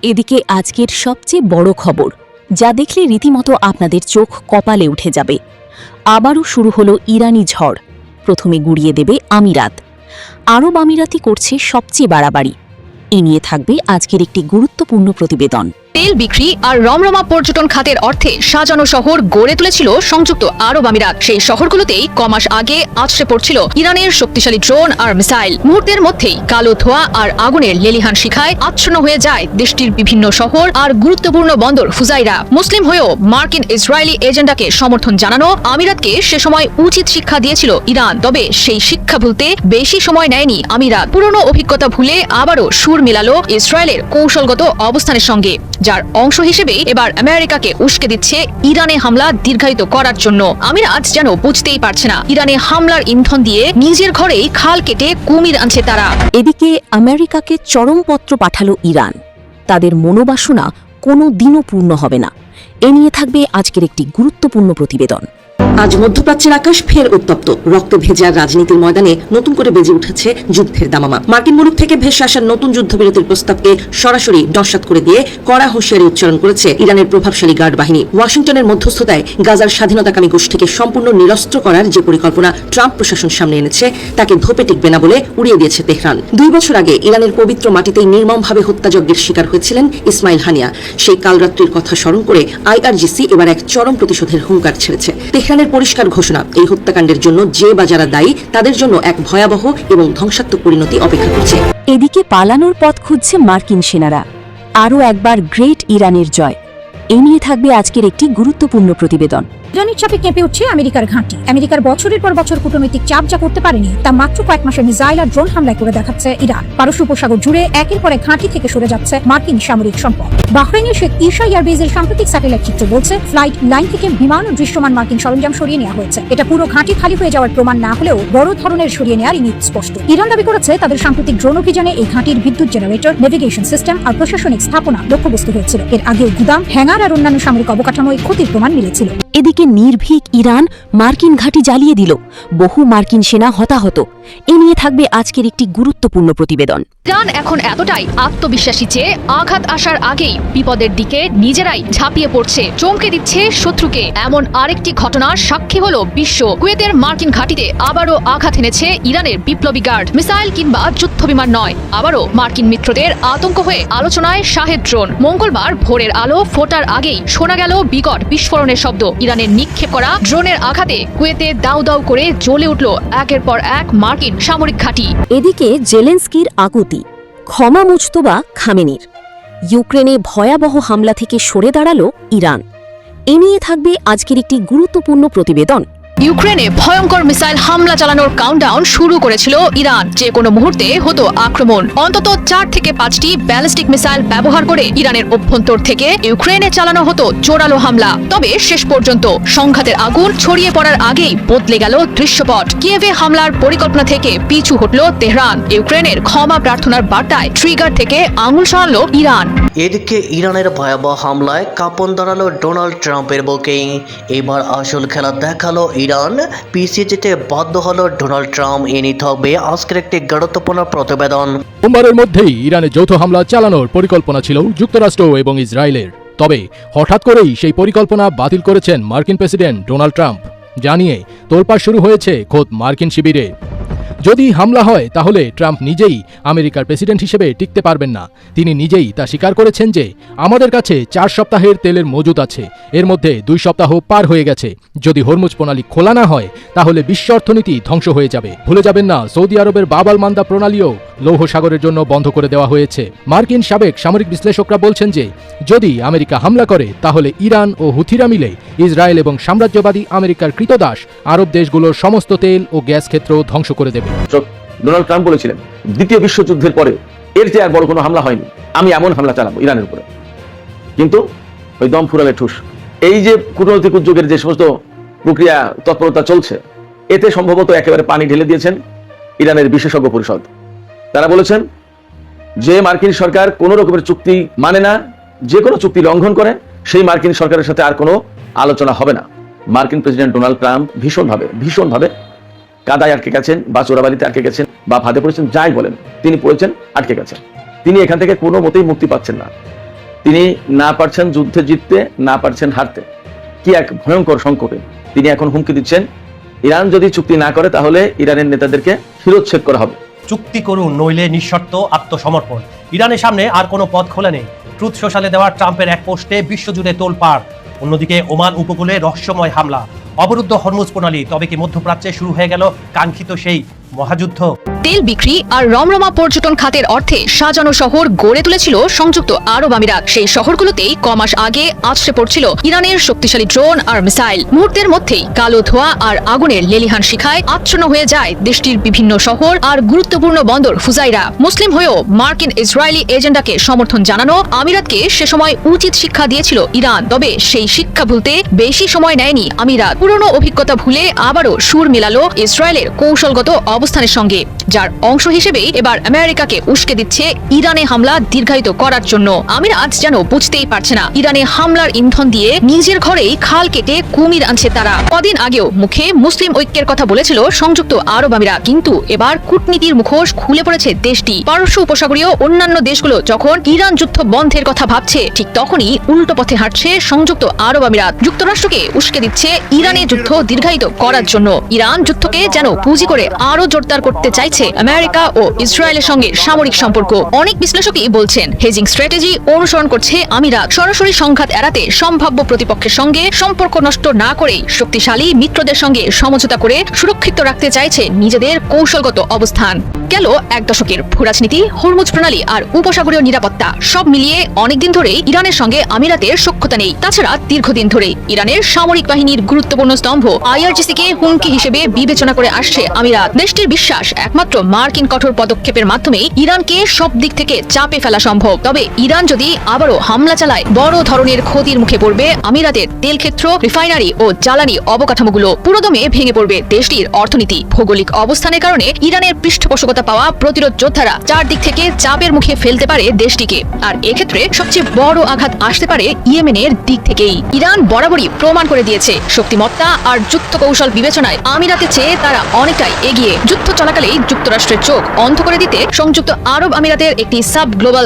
এদিকে আজকের সবচেয়ে বড় খবর, যা দেখলে রীতিমতো আপনাদের চোখ কপালে উঠে যাবে। আবারও শুরু হলো ইরানি ঝড়। প্রথমে গুড়িয়ে দেবে আমিরাত। আরব আমিরাতই করছে সবচেয়ে বাড়াবাড়ি। এ নিয়ে থাকবে আজকের একটি গুরুত্বপূর্ণ প্রতিবেদন। তেল বিক্রি আর রমরমা পর্যটন খাতের অর্থে সাজানো শহর গড়ে তুলেছিল সংযুক্ত আরব আমিরাত। সেই শহরগুলোতেই কমাস আগে আছড়ে পড়ছিল ইরানের শক্তিশালী ড্রোন আর মিসাইল। মুহূর্তের মধ্যেই কালো ধোঁয়া আর আগুনের লেলিহান শিখায় আচ্ছন্ন হয়ে যায় দেশটির বিভিন্ন শহর আর গুরুত্বপূর্ণ বন্দর ফুজাইরা। মুসলিম হয়েও মার্কিন ইসরায়েলি এজেন্ডাকে সমর্থন জানানো আমিরাতকে সে সময় উচিত শিক্ষা দিয়েছিল ইরান। তবে সেই শিক্ষা ভুলতে বেশি সময় নেয়নি আমিরাত। পুরনো অভিজ্ঞতা ভুলে আবারও সুর মিলালো ইসরায়েলের কৌশলগত অবস্থানের সঙ্গে, যার অংশ হিসেবেই এবার আমেরিকাকে উস্কে দিচ্ছে ইরানে হামলা দীর্ঘায়িত করার জন্য। আমিরাত যেন বুঝতেই পারছে না ইরানে হামলার ইন্ধন দিয়ে নিজের ঘরেই খাল কেটে কুমির আনছে তারা। এদিকে আমেরিকাকে চরমপত্র পাঠালো ইরান। তাদের মনোবাসনা কোনো দিনও পূর্ণ হবে না। এ নিয়ে থাকবে আজকের একটি গুরুত্বপূর্ণ প্রতিবেদন। আজ মধ্যপ্রাচ্যের আকাশ ফের উত্তপ্ত। রক্ত ভেজা রাজনীতির ময়দানে নতুন করে বেজে উঠেছে যুদ্ধের দামামা। মার্কিন মুলুক থেকে ভেসে আসা নতুন যুদ্ধবিরতির প্রস্তাবকে সরাসরি নস্যাৎ করে দিয়ে কড়া হুঁশিয়ারি উচ্চারণ করেছে ইরানের প্রভাবশালী গার্ড বাহিনী। ওয়াশিংটনের মধ্যস্থতায় গাজার স্বাধীনতাকামী গোষ্ঠীকে সম্পূর্ণ নিরস্ত্র করার যে পরিকল্পনা ট্রাম্প প্রশাসন সামনে এনেছে তাকে ধোপে টিকবে না বলে উড়িয়ে দিয়েছে তেহরান। 2 বছর আগে ইরানের পবিত্র মাটিতেই নির্মমভাবে হত্যাযজ্ঞের শিকার হয়েছিলেন ইসমাইল হানিয়া। সেই কালরাত্রির কথা স্মরণ করে আইআরজিসি এবার এক চরম প্রতিশোধের হুঙ্কার ছেড়েছে। তেহরানের পরিষ্কার ঘোষণা, এই হত্যাকাণ্ডের জন্য যে বা যারা দায়ী তাদের জন্য এক ভয়াবহ এবং ধ্বংসাত্মক পরিণতি অপেক্ষা করছে। এদিকে পালানোর পথ খুঁজছে মার্কিন সেনারা। আরও একবার গ্রেট ইরানের জয়। এ নিয়ে থাকবে আজকের একটি গুরুত্বপূর্ণ প্রতিবেদন। ইরানের চাপে কেঁপে উঠছে আমেরিকার ঘাঁটি। আমেরিকার বছরের পর বছর কূটনৈতিক চাপ যা করতে পারেনি তা মাত্র কয়েক মাসের মিসাইল আর ড্রোন হামলায় করে দেখাচ্ছে ইরান। পারস্য উপসাগর জুড়ে একের পর এক ঘাঁটি থেকে সরে যাচ্ছে মার্কিন সামরিক সম্পদ। বাহরাইনের শেখ ঈসা এয়ারবেজের সাম্প্রতিক স্যাটেলাইট চিত্র বলছে ফ্লাইট লাইন থেকে বিমান ও দৃশ্যমান মার্কিন সরঞ্জাম সরিয়ে নেওয়া হয়েছে। এটা পুরো ঘাঁটি খালি হয়ে যাওয়ার প্রমাণ না হলেও বড় ধরনের সরিয়ে নেওয়ার ইঙ্গিত স্পষ্ট। ইরান দাবি করেছে তাদের সাম্প্রতিক ড্রোন অভিযানে এই ঘাঁটির বিদ্যুৎ জেনারেটর, নেভিগেশন সিস্টেম আর প্রশাসনিক স্থাপনা লক্ষ্যবস্তু হয়েছিল। এর আগেও গুদাম, হ্যাঙ্গার আর অন্যান্য সামরিক অবকাঠামোয় ক্ষতির প্রমাণ মিলেছিল। এদিকে নির্ভীক ইরান মার্কিন ঘাঁটি জ্বালিয়ে দিল। বহু মার্কিন সেনা হতাহত। এ নিয়ে থাকবে আজকের একটি গুরুত্বপূর্ণ প্রতিবেদন। ইরান এখন এতটাই আত্মবিশ্বাসী যে আঘাত আসার আগেই বিপদের দিকে নিজেরাই ঝাঁপিয়ে পড়ছে, চমকে দিচ্ছে শত্রুকে। এমন আরেকটি ঘটনার সাক্ষী হলো বিশ্ব। কুয়েতের মার্কিন ঘাঁটিতে আবারও আঘাত এনেছে ইরানের বিপ্লবী গার্ড। মিসাইল কিংবা যুদ্ধবিমান নয়, আবারও মার্কিন মিত্রদের আতঙ্ক হয়ে আলোচনায় শাহেদ ড্রোন। মঙ্গলবার ভোরের আলো ফোটার আগেই শোনা গেল বিকট বিস্ফোরণের শব্দ। ইরানের নিক্ষেপ করা ড্রোনের আঘাতে কুয়েতে দাউ দাউ করে জ্বলে উঠল একের পর এক মার্কিন সামরিক ঘাঁটি। এদিকে জেলেন্সকির আকুতি, ক্ষমা মুজতবা খামেনির। ইউক্রেনে ভয়াবহ হামলা থেকে সরে দাঁড়ালো ইরান। এ নিয়ে থাকবে আজকের একটি গুরুত্বপূর্ণ প্রতিবেদন। ইউক্রেনে ভয়ঙ্কর মিসাইল হামলা চালানোর কাউন্টডাউন শুরু করেছিল ইরান। যে কোনো মুহূর্তে হতো আক্রমণ। অন্তত 4 থেকে 5টি ব্যালিস্টিক মিসাইল ব্যবহার করে ইরানের অভ্যন্তর থেকে ইউক্রেনে চালানো হতো জোরালো হামলা। তবে শেষ পর্যন্ত সংঘাতের আগুন ছড়িয়ে পড়ার আগেই বদলে গেল দৃশ্যপট। কিয়েভে হামলার পরিকল্পনা থেকে পিছু হটল তেহরান। ইউক্রেনের ক্ষমা প্রার্থনার বার্তায় ট্রিগার থেকে আঙুল সরালো ইরান। এদিকে ইরানের ভয়াবহ হামলায় কাঁপন দাঁড়ালো ডোনাল্ড ট্রাম্পের বুকে। এবার আসল খেলা দেখালো ইরান, পিছিয়ে যেতে বাধ্য হলো ডোনাল্ড ট্রাম্প। এ নিয়ে থাকবে আজকের একটি গুরুত্বপূর্ণ প্রতিবেদন। সোমবারের মধ্যেই ইরানে যৌথ হামলা চালানোর পরিকল্পনা ছিল যুক্তরাষ্ট্র এবং ইসরায়েলের। তবে হঠাৎ করেই সেই পরিকল্পনা বাতিল করেছেন মার্কিন প্রেসিডেন্ট ডোনাল্ড ট্রাম্প। জানিয়ে তোলপাড় শুরু হয়েছে খোদ মার্কিন শিবিরে। যদি হামলা হয় তাহলে ট্রাম্প নিজেই আমেরিকার প্রেসিডেন্ট হিসেবে টিকতে পারবেন না। তিনি নিজেই তা স্বীকার করেছেন যে আমাদের কাছে 4 সপ্তাহের তেলের মজুদ আছে, এর মধ্যে 2 সপ্তাহ পার হয়ে গেছে। যদি হরমুজ প্রণালী খোলা না হয় তাহলে বিশ্ব অর্থনীতি ধ্বংস হয়ে যাবে। ভুলে যাবেন না সৌদি আরবের বাব আল মান্দা প্রণালীও লৌহ সাগরের জন্য বন্ধ করে দেওয়া হয়েছে। মার্কিন সাবেক সামরিক বিশ্লেষকরা বলছেন যে যদি আমেরিকা হামলা করে তাহলে ইরান ও হুথিরা মিলে ইসরায়েল এবং সাম্রাজ্যবাদী আমেরিকার কৃতদাস আরব দেশগুলোর সমস্ত তেল ও গ্যাস ক্ষেত্র ধ্বংস করে দেবে। ডোনাল্ড ট্রাম্প বলেছিলেন দ্বিতীয় বিশ্বযুদ্ধের পরে এর চেয়ে আর বড় কোনো হামলা হয়নি, আমি এমন হামলা চালাবো ইরানের উপরে। কিন্তু ওই দম ফুরালে ঠুস। এই যে কূটনৈতিক উদ্যোগের যে সমস্ত প্রক্রিয়া তৎপরতা চলছে, এতে সম্ভবত একেবারে পানি ঢেলে দিয়েছেন ইরানের বিশেষজ্ঞ পরিষদ। তারা বলেছেন যে মার্কিন সরকার কোনো রকমের চুক্তি মানে না, যে কোনো চুক্তি লঙ্ঘন করে সেই মার্কিন সরকারের সাথে আর কোনো আলোচনা হবে না। মার্কিন প্রেসিডেন্ট ডোনাল্ড ট্রাম্প ভীষণভাবে কাদায় আটকে গেছেন বা চোরাবালিতে আটকে গেছেন বা ফাঁদে পড়েছেন, যাই বলেন, তিনি পড়েছেন, আটকে গেছেন। তিনি এখান থেকে কোনো মতেই মুক্তি পাচ্ছেন না। তিনি না পারছেন যুদ্ধে জিততে, না পারছেন হারতে। কি এক ভয়ঙ্কর সংকটে তিনি এখন হুমকি দিচ্ছেন, ইরান যদি চুক্তি না করে তাহলে ইরানের নেতাদেরকে শিরোচ্ছেদ করা হবে। চুক্তি করুন, নইলে নিঃশর্ত আত্মসমর্পণ। ইরানের সামনে আর কোনো পথ খোলা নেই। ট্রুথ সোশ্যালে দেওয়া ট্রাম্পের এক পোস্টে বিশ্বজুড়ে তোলপাড়। অন্যদিকে ওমান উপকূলে রহস্যময় হামলা, অবরুদ্ধ হরমুজ প্রণালী। তবে কি মধ্যপ্রাচ্যে শুরু হয়ে গেল কাঙ্ক্ষিত সেই মহাযুদ্ধ? তেল বিক্রি আর রমরমা পর্যটন খাতের অর্থে সাজানো শহর গড়ে তুলেছিল সংযুক্ত আরব আমিরাত। সেই শহরগুলোতেই কমাস আগে আছড়ে পড়ছিল ইরানের শক্তিশালী ড্রোন আর মিসাইল। মুহূর্তের মধ্যেই কালো ধোঁয়া আর আগুনের লেলিহান শিখায় আচ্ছন্ন হয়ে যায় দেশটির বিভিন্ন শহর আর গুরুত্বপূর্ণ বন্দর ফুজাইরা। মুসলিম হয়েও মার্কিন ইসরায়েলি এজেন্ডাকে সমর্থন জানানো আমিরাতকে সে সময় উচিত শিক্ষা দিয়েছিল ইরান। তবে সেই শিক্ষা ভুলতে বেশি সময় নেয়নি আমিরাত। পুরনো অভিজ্ঞতা ভুলে আবারও সুর মেলালো ইসরায়েলের কৌশলগত অবস্থানের সঙ্গে, যার অংশ হিসেবেই এবার আমেরিকাকে উস্কে দিচ্ছে ইরানে হামলা দীর্ঘায়িত করার জন্য। আমিরাত যেন বুঝতেই পারছে না ইরানে হামলার ইন্ধন দিয়ে নিজের ঘরেই খাল কেটে কুমির আনছে তারা। কদিন আগেও মুখে মুসলিম ঐক্যের কথা বলেছিল সংযুক্ত আরব আমিরাত, কিন্তু এবার কূটনীতির মুখোশ খুলে পড়েছে দেশটি। পারস্য উপসাগরীয় অন্যান্য দেশগুলো যখন ইরান যুদ্ধ বন্ধের কথা ভাবছে, ঠিক তখনই উল্টো পথে হাঁটছে সংযুক্ত আরব আমিরাত। যুক্তরাষ্ট্রকে উস্কে দিচ্ছে ইরানে যুদ্ধ দীর্ঘায়িত করার জন্য। ইরান যুদ্ধকে যেন পুঁজি করে আরো জোরদার করতে চাইছে আমেরিকা ও ইসরায়েলের সঙ্গে সামরিক সম্পর্ক। অনেক বিশ্লেষকই বলছেন হেজিং স্ট্র্যাটেজি অনুসরণ করছে আমিরাত। সরাসরি সংঘাত এড়াতে সম্ভাব্য প্রতিপক্ষের সঙ্গে সম্পর্ক নষ্ট না করেই শক্তিশালী মিত্রদের সঙ্গে সমঝোতা করে সুরক্ষিত রাখতে চাইছে নিজেদের কৌশলগত অবস্থান। গেল এক দশকের ভূরাজনীতি, হরমুজ প্রণালী আর উপসাগরীয় নিরাপত্তা সব মিলিয়ে অনেকদিন ধরেই ইরানের সঙ্গে আমিরাতের সখ্যতা নেই। তাছাড়া দীর্ঘদিন ধরে ইরানের সামরিক বাহিনীর গুরুত্বপূর্ণ স্তম্ভ আইআরজিসিকে হুমকি হিসেবে বিবেচনা করে আসছে আমিরাত। দেশটির বিশ্বাস একমাত্র মার্কিন কঠোর পদক্ষেপের মাধ্যমেই ইরানকে সব দিক থেকে চাপে ফেলা সম্ভব। তবে ইরান যদি আবারও হামলা চালায়, বড় ধরনের ক্ষতির মুখে পড়বে আমিরাতের তেলক্ষেত্র, রিফাইনারি ও জ্বালানি অবকাঠামোগুলো। পুরোদমে ভেঙে পড়বে দেশটির অর্থনীতি। ভৌগোলিক অবস্থানের কারণে ইরানের পৃষ্ঠপোষকতা পাওয়া প্রতিরোধ যোদ্ধারা চারদিক থেকে চাপের মুখে ফেলতে পারে দেশটিকে। আর এক্ষেত্রে সবচেয়ে বড় আঘাত আসতে পারে ইয়েমেনের দিক থেকেই। ইরান বরাবরই প্রমাণ করে দিয়েছে শক্তিমত্তা আর যুদ্ধ কৌশল বিবেচনায় আমিরাতের চেয়ে তারা অনেকটাই এগিয়ে। যুদ্ধ চলাকালেই যুক্তরাষ্ট্রের চোখ অন্ধ করে দিতে সংযুক্ত আরব আমিরাতের একটি সাব গ্লোবাল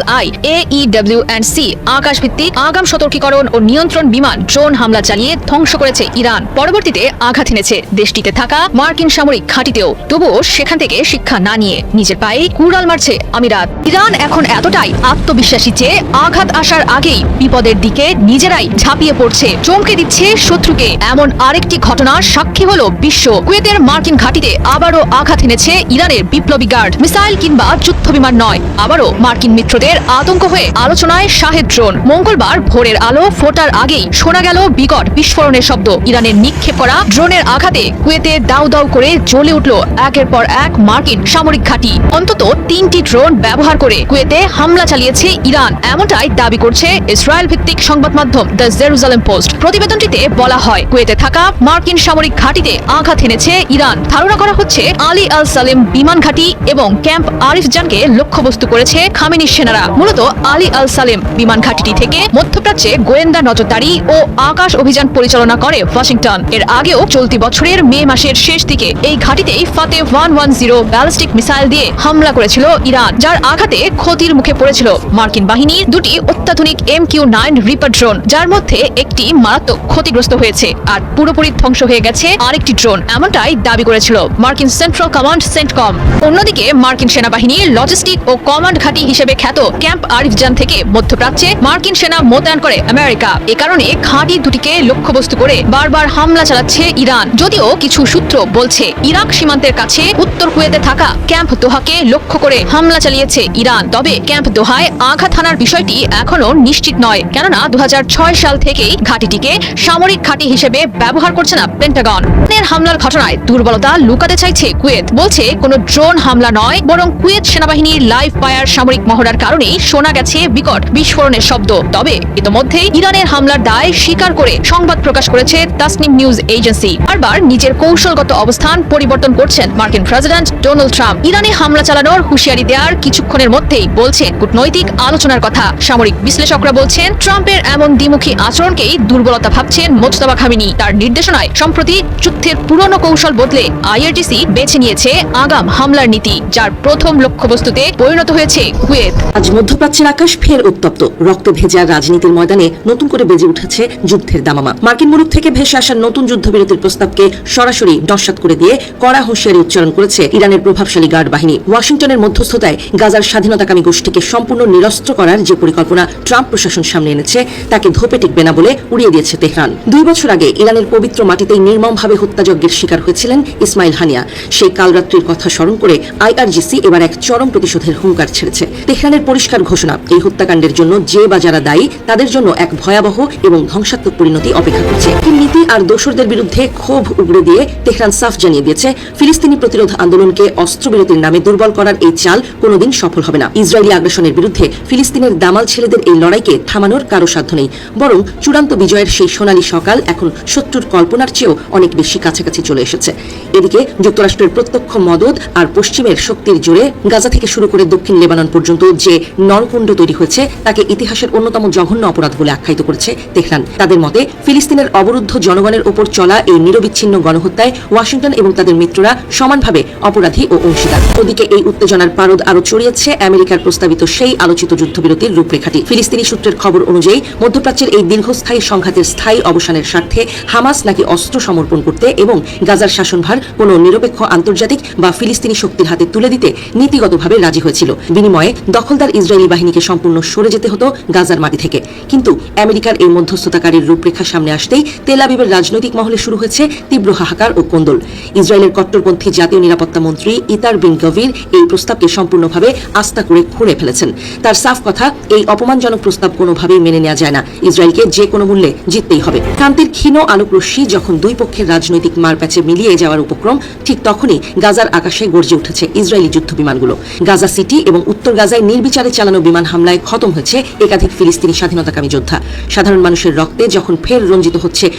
AEW&C আকাশভিত্তিক আগাম সতর্কীকরণ ও নিয়ন্ত্রণ বিমান ড্রোন হামলা চালিয়ে ধ্বংস করেছে ইরান। পরবর্তীতে আঘাত এনেছে দেশটিতে থাকা মার্কিন সামরিক ঘাঁটিতেও। তবুও সেখান থেকে শিক্ষা না নিয়ে নিজের পায়ে কুড়াল মারছে আমিরাত। ইরান এখন এতটাই আত্মবিশ্বাসী যে আঘাত আসার আগেই বিপদের দিকে নিজেরাই ঝাঁপিয়ে পড়ছে, চমকে দিচ্ছে শত্রুকে। এমন আরেকটি ঘটনার সাক্ষী হলো বিশ্ব। কুয়েতের মার্কিন ঘাঁটিতে আবারও আঘাত এনেছে ইরানের বিপ্লবী গার্ড। মিসাইল কিংবা যুদ্ধ বিমান নয়, আবারও মার্কিন মিত্রদের আতঙ্ক হয়ে আলোচনায় শাহেদ ড্রোন। মঙ্গলবার ভোরের আলো ফোটার আগেই শোনা গেল বিকট বিস্ফোরণের শব্দ। ইরানের নিক্ষেপ করা ড্রোনের আঘাতে কুয়েতে দাউ দাউ করে জ্বলে উঠল একের পর এক মার্কিন সামরিক ঘাঁটি। অন্তত 3টি ড্রোন ব্যবহার করে কুয়েতে হামলা চালিয়েছে ইরান, এমনটাই দাবি করছে ইসরায়েল ভিত্তিক সংবাদ মাধ্যম দ্য জেরুজালেম পোস্ট। প্রতিবেদনটিতে বলা হয়, কুয়েতে থাকা মার্কিন সামরিক ঘাঁটিতে আঘাত এনেছে ইরান। ধারণা করা হচ্ছে আলী আল সালেম বিমান ঘাঁটি এবং ক্যাম্প আরিফজানকে লক্ষ্যবস্তু করেছে খামেনি সেনারা। মূলত আলী আল সালেম বিমান ঘাঁটিটি থেকে মধ্যপ্রাচ্যে গোয়েন্দা নজরদারি ও আকাশ অভিযান পরিচালনা করে ওয়াশিংটন। এর আগেও চলতি বছরের মে মাসের শেষ দিকে এই ঘাঁটিতেই ফাতে 110 ব্যালিস্টিক মিসাইল দিয়ে হামলা করেছিল ইরান, যার আঘাতে ক্ষতির মুখে পড়েছিল মার্কিন বাহিনীর 2টি অত্যাধুনিক MQ-9 রিপার ড্রোন, যার মধ্যে একটি মারাত্মক ক্ষতিগ্রস্ত হয়েছে আর পুরোপুরি ধ্বংস হয়ে গেছে আরেকটি ড্রোন, এমনটাই দাবি করেছিল মার্কিন সেন্ট্রাল কমান্ড সেন্টকম। অন্যদিকে মার্কিন সেনাবাহিনীর লজিস্টিক ও কমান্ড ঘাঁটি হিসেবে খ্যাত ক্যাম্প আরিফজান থেকে মধ্যপ্রাচ্যে মার্কিন সেনা মোতায়েন করে আমেরিকা। এ কারণে ঘাঁটি দুটিকে লক্ষ্যবস্তু করে বারবার হামলা চালাচ্ছে ইরান। যদিও কিছু সূত্র বলছে ইরাক সীমান্তের কাছে উত্তর কুয়েতে থাকা ক্যাম্প দোহাকে লক্ষ্য করে হামলা চালিয়েছে ইরান। তবে ক্যাম্প দোহায় আঘাত হানার বিষয়টি এখনো নিশ্চিত নয়, কেননা 2006 সাল থেকেই ঘাঁটিটিকে সামরিক ঘাঁটি হিসেবে ব্যবহার করছে না পেন্টাগন। হামলার ঘটনায় দুর্বলতা লুকাতে চাইছে কুয়েত। বলছে কোনো ড্রোন হামলা নয়, বরং কুয়েত সেনাবাহিনীর লাইভ ফায়ার সামরিক মহড়ার কারণেই শোনা গেছে বিকট বিস্ফোরণের শব্দ। তবে ইতোমধ্যেই ইরানের হামলার দায় স্বীকার করে সংবাদ প্রকাশ করেছে তাসনিম নিউজ এজেন্সি। বারবার নিজের কৌশলগত অবস্থান পরিবর্তন করছেন মার্কিন প্রেসিডেন্ট ডোনাল্ড ট্রাম্প। ইরান ইরানে হামলা চালানোর হুঁশিয়ারি দেওয়ার কিছুক্ষণের মধ্যেই বলছেন কূটনৈতিক আলোচনার কথা। সামরিক বিশ্লেষকরা বলছেন ট্রাম্পের এমন দ্বিমুখী আচরণকেই দুর্বলতা ভাবছেন মোজতবা খামেনি। তার নির্দেশনায় সম্প্রতি যুদ্ধের পুরনো কৌশল বদলে আইআরজিসি বেছে নিয়েছে আগাম হামলার নীতি, যার প্রথম লক্ষ্যবস্তুতে পরিণত হয়েছে কুয়েত। আজ মধ্যপ্রাচ্যের আকাশ ফের উত্তপ্ত। রক্ত ভেজা রাজনীতির ময়দানে নতুন করে বেজে উঠেছে যুদ্ধের দামামা। মার্কিন মুলুক থেকে ভেসে আসা নতুন যুদ্ধবিরতির প্রস্তাবকে সরাসরি নস্যাৎ করে দিয়ে কড়া হুঁশিয়ারি উচ্চারণ করেছে ইরানের প্রভাবশালী গার্ড বাহিনী। ওয়াশিংটনের মধ্যস্থতায় গাজার স্বাধীনতাকামী গোষ্ঠীকে সম্পূর্ণ নিরস্ত্র করার যে পরিকল্পনা ট্রাম্প প্রশাসন সামনে এনেছে তাকে ধোপে টিকবে না বলে উড়িয়ে দিয়েছে তেহরান। 2 বছর আগে ইরানের পবিত্র মাটিতেই নির্মমভাবে হত্যাযজ্ঞের শিকার হয়েছিলেন ইসমাইল হানিয়া। সেই কালরাত্রির কথা স্মরণ করে আইআরজিসি এবার এক চরম প্রতিশোধের হুঙ্কার ছেড়েছে। তেহরানের পরিষ্কার ঘোষণা, এই হত্যাকাণ্ডের জন্য যে বা যারা দায়ী তাদের জন্য এক ভয়াবহ এবং ধ্বংসাত্মক পরিণতি অপেক্ষা করছে। নীতি আর দোসরদের বিরুদ্ধে ক্ষোভ উগড়ে দিয়ে তেহরান সাফ জানিয়ে দিয়েছে ফিলিস্তিনি প্রতিরোধ আন্দোলনকে অস্ত্রবিরতির নামে দুর্বল করার এই চাল কোনোদিন সফল হবে না। ইসরায়েলি আগ্রাসনের বিরুদ্ধে ফিলিস্তিনের দামাল ছেলেদের এই লড়াইকে থামানোর কারো সাধ্য নেই, বরং চূড়ান্ত বিজয়ের সেই সোনালী সকাল এখন শত্রুর কল্পনার চেয়েও অনেক বেশি কাছাকাছি চলে এসেছে। এদিকে যুক্তরাষ্ট্রের প্রত্যক্ষ মদদ আর পশ্চিমের শক্তির জোরে গাজা থেকে শুরু করে দক্ষিণ লেবানন পর্যন্ত যে নরকুণ্ড তৈরি হয়েছে তাকে ইতিহাসের অন্যতম জঘন্য অপরাধ বলে আখ্যায়িত করেছে তেহরান। তাদের মতে ফিলিস্তিনের অবরুদ্ধ জনগণের ওপর চলা এই নিরবিচ্ছিন্ন গণহত্যায় ওয়াশিংটন এবং তাদের মিত্ররা সমানভাবে অপরাধী ও অংশীদার। ওদিকে এই উত্তেজনার পারদ আরো ছড়িয়েছে আমেরিকার প্রস্তাবিত সেই আলোচিত যুদ্ধবিরতির রূপরেখাটি। ফিলিস্তিনি সূত্রের খবর অনুযায়ী মধ্যপ্রাচ্যের এই দীর্ঘস্থায়ী সংঘাতের স্থায়ী অবসানের স্বার্থে হামাস নাকি অস্ত্র সমর্পণ করতে এবং গাজার শাসনভার কোনো নিরপেক্ষ আন্তর্জাতিক বা ফিলিস্তিনি শক্তির হাতে তুলে দিতে নীতিগতভাবে রাজি হয়েছিল। বিনিময়ে দখলদার ইসরায়েলি বাহিনীকে সম্পূর্ণ সরে যেতে হতো গাজার মাটি থেকে। কিন্তু আমেরিকার এই মধ্যস্থতাকারীর রূপরেখা সামনে আসতেই তেল আবিবের রাজনৈতিক মহলে শুরু হয়েছে তীব্র হাহাকার ও কোন্দল। ইসরায়েলের কট্টরপন্থী জাতীয় নিরাপত্তা মন্ত্রী ইতার বিন গভির এই প্রস্তাবকে সম্পূর্ণভাবে আস্থা করে খুঁড়ে ফেলেছেন। তার সাফ কথা, এই অপমানজনক প্রস্তাব কোনোভাবেই মেনে নেওয়া যায় না। ইসরায়েলকে যে কোনো মূল্যে জিততেই হবে। ক্রান্তির ক্ষীণ আলোকরশ্মি যখন দুই পক্ষের রাজনৈতিক মারপ্যাচে মিলিয়ে যাওয়ার উপক্রম, ঠিক তখনই গাজার আকাশে গর্জে উঠেছে ইসরায়েলি যুদ্ধ বিমানগুলো। গাজা সিটি এবং উত্তর গাজায় নির্বিচারে চালানো বিমান হামলায় খতম হয়েছে একাধিক ফিলিস্তিনি স্বাধীনতাকামী যোদ্ধা। সাধারণ মানুষের রক্তে যখন ফের রঞ্জিত হচ্ছে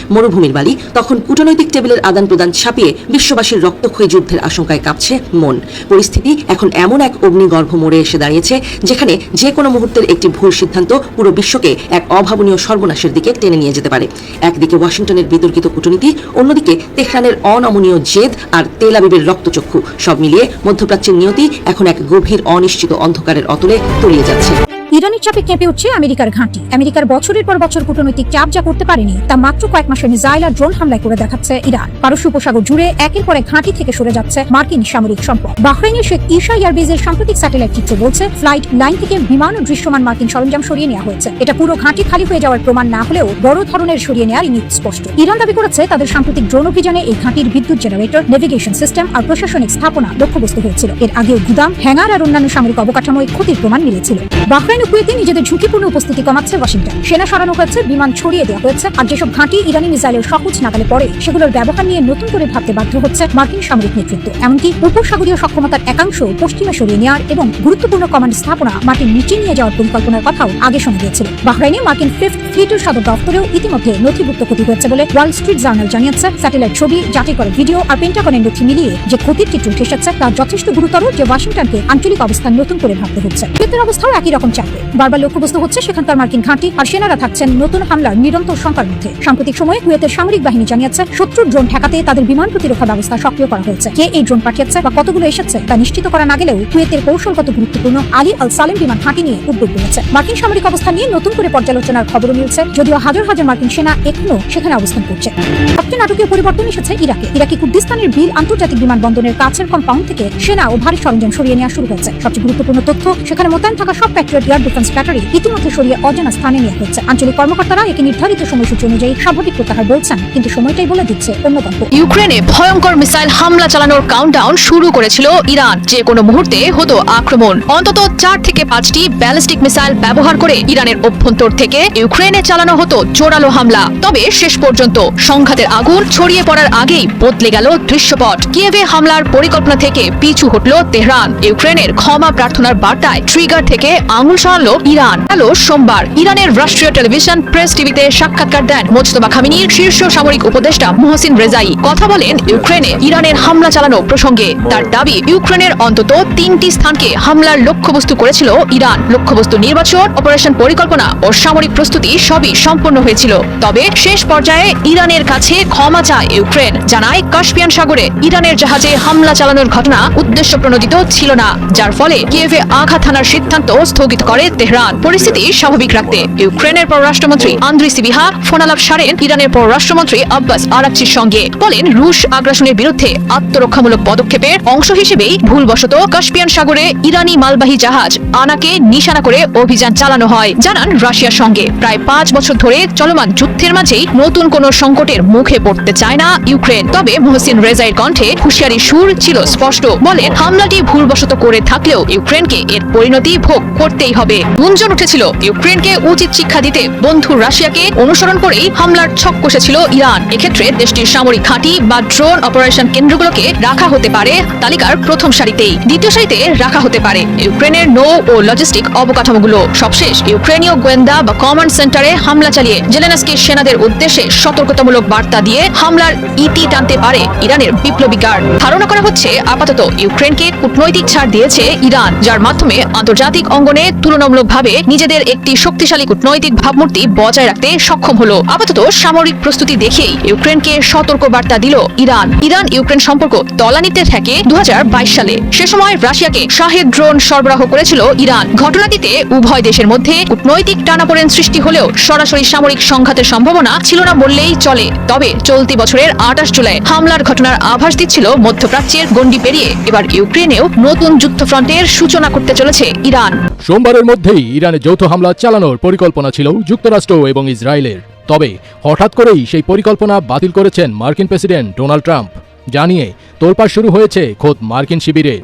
মরুভূমির বালি, তখন কূটনৈতিক টেবিলের আদান প্রদান ছাপিয়ে বিশ্ববাসীর রক্তক্ষয়ী যুদ্ধের আশঙ্কায় কাঁপছে মন। পরিস্থিতি এখন এমন এক অগ্নিগর্ভ মোড়ে এসে দাঁড়িয়েছে যেখানে যে কোনো মুহূর্তের একটি ভুল সিদ্ধান্ত পুরো বিশ্বকে এক অভাবনীয় সর্বনাশের দিকে টেনে নিয়ে যেতে পারে। একদিকে ওয়াশিংটনের বিতর্কিত কূটনীতি, অন্যদিকে তেহরানের অনমনীয় জেদ আর তেল আবিবের রক্তচক্ষু, সব মিলিয়ে মধ্যপ্রাচ্যের নিয়তি এখন এক গভীর অনিশ্চিত অন্ধকারের অতলে তলিয়ে যাচ্ছে। ইরানের চাপে কেঁপে উঠছে আমেরিকার ঘাঁটি। আমেরিকার বছরের পর বছর কূটনৈতিক চাপ যা করতে পারেনি তা মাত্র কয়েক মাসের মিসাইল আর ড্রোন হামলায় করে দেখাচ্ছে ইরান। পারস্য উপসাগর জুড়ে একের পর এক ঘাঁটি থেকে সরে যাচ্ছে মার্কিন সামরিক সম্পদ। বাহরাইনের শেখ ঈশা এয়ারবেজের সাম্প্রতিক স্যাটেলাইট চিত্র বলছে ফ্লাইট লাইন থেকে বিমান ও দৃশ্যমান মার্কিন সরঞ্জাম সরিয়ে নেওয়া হয়েছে। এটা পুরো ঘাঁটি খালি হয়ে যাওয়ার প্রমাণ না হলেও বড় ধরনের সরিয়ে নেওয়ার ইঙ্গিত স্পষ্ট। ইরান দাবি করেছে তাদের সাম্প্রতিক ড্রোন অভিযানে এই ঘাঁটির বিদ্যুৎ জেনারেটর, নেভিগেশন সিস্টেম আর প্রশাসনিক স্থাপনা লক্ষ্যবস্তু হয়েছিল। এর আগেও গুদাম, হ্যাঙ্গার আর অন্যান্য সামরিক অবকাঠামোয় ক্ষতির প্রমাণ মিলেছিল। বাহরাইন ও কুয়েতে নিজেদের ঝুঁকিপূর্ণ উপস্থিতি কমাচ্ছে ওয়াশিংটন। সেনা সরানো হয়েছে, বিমান ছড়িয়ে দেওয়া হয়েছে, আর যেসব ঘাঁটি ইরানি মিসাইলের সহজ নাগালে পড়ে সেগুলোর ব্যবহার নিয়ে নতুন করে ভাবতে বাধ্য হচ্ছে মার্কিন সামরিক নেতৃত্ব। এমনকি উপসাগরীয় সক্ষমতার একাংশ পশ্চিমে সরিয়ে নেওয়ার এবং গুরুত্বপূর্ণ কমান্ড স্থাপনা মার্কিন নিচে নিয়ে যাওয়ার পরিকল্পনার কথাও আগে শোনা গিয়েছিল। বাহরাইনে মার্কিন 5th ফ্লিটের সদর দপ্তরেও ইতিমধ্যে নথিভুক্ত ক্ষতি হয়েছে বলে ওয়াল স্ট্রিট জার্নাল জানিয়েছে। স্যাটেলাইট ছবি, যাচাই করা ভিডিও আর পেন্টাগনের নথি মিলিয়ে যে ক্ষতির চিত্র উঠে এসেছে তা যথেষ্ট গুরুতর যে ওয়াশিংটনকে আঞ্চলিক অবস্থান নতুন করে ভাবতে হচ্ছে। কুয়েতের অবস্থাও একই রকম চাপে। বারবার লক্ষ্যবস্তু হচ্ছে সেখানকার মার্কিন ঘাঁটি, আর সেনারা থাকছেন নতুন হামলার নিরন্তর শঙ্কার মধ্যে। সাম্প্রতিক সময়ে কুয়েতের সামরিক বাহিনী জানিয়েছে শত্রুর ড্রোন ঠেকাতে তাদের বিমান প্রতিরক্ষা ব্যবস্থা সক্রিয় করা হয়েছে। কে এই ড্রোন পাঠিয়েছে বা কতগুলো এসেছে তা নিশ্চিত করা না গেলেও কুয়েতের কৌশলগত গুরুত্বপূর্ণ আলী আল সালেম বিমান ঘাঁটি নিয়ে উদ্বেগ বেড়েছে। মার্কিন সামরিক অবস্থান নিয়ে নতুন করে পর্যালোচনার খবরও মিলছে, যদিও হাজার হাজার মার্কিন সেনা এখনো সেখানে অবস্থান করছে। সবচেয়ে নাটকীয় পরিবর্তন এসেছে ইরাকি কুর্দিস্তানের বিল আন্তর্জাতিক বিমানবন্দরের কাছের কম্পাউন্ড থেকে সেনা ও ভারী সরঞ্জাম সরিয়ে নেওয়া শুরু হয়েছে। সবচেয়ে গুরুত্বপূর্ণ তথ্য, সেখানে মোতায়েন থাকা সব প্যাট্রিয়ট এয়ার ডিফেন্স ব্যাটারি ইতিমধ্যে সরিয়ে অজানা স্থানে নেওয়া হচ্ছে। আঞ্চলিক কর্মকর্তারা একে নির্ধারিত সময়সূচি অনুযায়ী স্বাভাবিক প্রত্যাহার বলছেন, কিন্তু সময়টাই বলে দিচ্ছে অন্য গল্প। ইউক্রেনে ভয়ঙ্কর মিসাইল হামলা চালানোর কাউন্টডাউন শুরু করেছিল ইরান। যে কোনো মুহূর্তে হতো আক্রমণ। অন্তত 4 থেকে 5টি ব্যালিস্টিক মিসাইল ব্যবহার করে ইরানের অভ্যন্তর থেকে ইউক্রেনে চালানো হতো জোরালো হামলা। তবে শেষ পর্যন্ত সংঘাতের আগুন ছড়িয়ে পড়ার আগেই বদলে গেল দৃশ্যপট। কিয়েভে হামলার পরিকল্পনা থেকে পিছু হটল তেহরান। ইউক্রেনের ক্ষমা প্রার্থনার বার্তায় ট্রিগার থেকে আঙুল সরানো জানালো ইরান। হ্যালো সোমবার ইরানের রাষ্ট্রীয় টেলিভিশন প্রেস টিভিতে সাক্ষাৎকার দেন মোজতবা খামেনির শীর্ষ সামরিক উপদেষ্টা মোহসিন রেজাই। কথা বলেন ইউক্রেনে ইরানের হামলা চালানো প্রসঙ্গে। তার দাবি, ইউক্রেনের অন্তত 3টি স্থানকে হামলার লক্ষ্যবস্তু করেছিল ইরান। লক্ষ্যবস্তু নির্বাচন, অপারেশন পরিকল্পনা ও সামরিক প্রস্তুতি সবই সম্পন্ন হয়েছিল। তবে শেষ পর্যায়ে ইরানের কাছে ক্ষমা চায় ইউক্রেন। জানায়, কাস্পিয়ান সাগরে ইরানের জাহাজে হামলা চালানোর ঘটনা উদ্দেশ্য প্রণোদিত ছিল না, যার ফলে কিয়েভে আঘাত হানার সিদ্ধান্ত স্থগিত করে তেহরান। পরিস্থিতি স্বাভাবিক রাখতে ইউক্রেনের পররাষ্ট্রমন্ত্রী আন্দ্রি সিবিহা ফোনালাপ সারেন ইরানের পররাষ্ট্রমন্ত্রী আব্বাস আরাকচির সঙ্গে। বলেন, রুশ আগ্রাসনের বিরুদ্ধে আত্মরক্ষামূলক পদক্ষেপের অংশ হিসেবেই ভুলবশত কাস্পিয়ান সাগরে ইরানি মালবাহী জাহাজ আনাকে নিশানা করে অভিযান চালানো হয়। জানান, রাশিয়ার সঙ্গে প্রায় 5 বছর ধরে চলমান যুদ্ধের মাঝেই নতুন কোনো সংকটের মুখে পড়তে চায় না ইউক্রেন। তবে মোহসিন রেজাইর কণ্ঠে হুঁশিয়ারি সুর ছিল স্পষ্ট। বলেন, হামলাটি ভুলবশত করে থাকলেও ইউক্রেনকে এর পরিণতি ভোগ করতেই হবে। গুঞ্জন উঠেছিল ইউক্রেনকে উচিত শিক্ষা দিতে বন্ধু রাশিয়াকে অনুসরণ করেই হামলার ছক কষেছিল ইরান। এক্ষেত্রে দেশটির সামরিক ঘাঁটি বা ড্রোন অপারেশন কেন্দ্রগুলোকে রাখা হতে পারে তালিকার প্রথম সারিতেই, দ্বিতীয় সারিতে রাখা হতে পারে ইউক্রেনের নৌ ও লজিস্টিক অবকাঠামোগুলো। সবশেষ ইউক্রেনীয় গোয়েন্দা বা কমান্ড সেন্টারে হামলা চালিয়ে জেলেনস্কির সেনাদের উদ্দেশ্যে সতর্কতামূলক বার্তা দিয়ে হামলার ইতি টানতে পারে ইরানের বিপ্লবী গার্ড। ধারণা করা হচ্ছে, আপাতত ইউক্রেনকে কূটনৈতিক ছাড় দিয়েছে ইরান, যার মাধ্যমে আন্তর্জাতিক অঙ্গনে তুলনামূলকভাবে নিজেদের একটি শক্তিশালী কূটনৈতিক ভাবমূর্তি বজায় রাখতে সক্ষম হলো। আপাতত সামরিক প্রস্তুতি দেখেই ইউক্রেনকে সতর্ক বার্তা দিল ইরান। ইরান ইউক্রেন সম্পর্ক তলানিতে থাকে 2022 সালে। সে সময় রাশিয়াকে শাহেদ ড্রোন সরবরাহ করেছিল ইরান। ঘটনাটিতে উভয় দেশের মধ্যে কূটনৈতিক টানাপোড়েন সৃষ্টি হলেও সরাসরি সামরিক সংঘাতের সম্ভাবনা ছিল না বললেই চলে। তবে চলতি বছরের 28 জুলাই হামলার ঘটনার আভাস দিচ্ছিল মধ্যপ্রাচ্যের গণ্ডি পেরিয়ে এবার ইউক্রেনেও নতুন যুদ্ধফ্রন্টের সূচনা করতে চলেছে ইরান। সোমবারের মধ্যেই ইরানে যৌথ হামলা চালানোর পরিকল্পনা ছিল যুক্তরাষ্ট্র এবং ইসরায়েলের। তবে হঠাৎ করেই সেই পরিকল্পনা বাতিল করেছেন মার্কিন প্রেসিডেন্ট ডোনাল্ড ট্রাম্প। জানিয়ে তোলপাড় শুরু হয়েছে খোদ মার্কিন শিবিরে।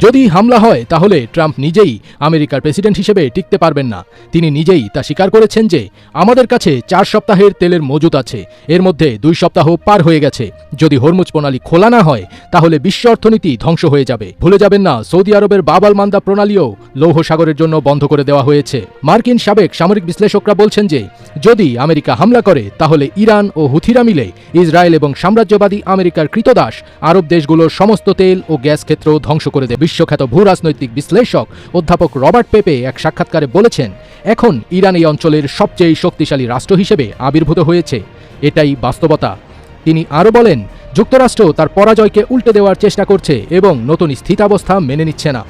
যদি হামলা হয় তাহলে ট্রাম্প নিজেই আমেরিকার প্রেসিডেন্ট হিসেবে টিকতে পারবেন না। তিনি নিজেই তা স্বীকার করেছেন যে আমাদের কাছে 4 সপ্তাহের তেলের মজুত আছে, এর মধ্যে 2 সপ্তাহ পার হয়ে গেছে। যদি হরমুজ প্রণালী খোলা না হয় তাহলে বিশ্ব অর্থনীতি ধ্বংস হয়ে যাবে। ভুলে যাবেন না, সৌদি আরবের বাব আল মান্দা প্রণালীও লৌহ সাগরের জন্য বন্ধ করে দেওয়া হয়েছে। মার্কিন সাবেক সামরিক বিশ্লেষকরা বলছেন যে যদি আমেরিকা হামলা করে তাহলে ইরান ও হুথিরা মিলে ইসরায়েল এবং সাম্রাজ্যবাদী আমেরিকার কৃতদাস আরব দেশগুলোর সমস্ত তেল ও গ্যাস ক্ষেত্র ধ্বংস করে দেবে। বিশ্বখ্যাত ভূরাজনৈতিক বিশ্লেষক অধ্যাপক রবার্ট পেপে এক সাক্ষাৎকারে বলেছেন, এখন ইরান এই অঞ্চলের সবচেয়ে শক্তিশালী রাষ্ট্র হিসেবে আবির্ভূত হয়েছে। এটাই বাস্তবতা। তিনি আরও বলেন, যুক্তরাষ্ট্র তার পরাজয়কে উল্টে দেওয়ার চেষ্টা করছে এবং নতুন স্থিতাবস্থা মেনে নিচ্ছে না।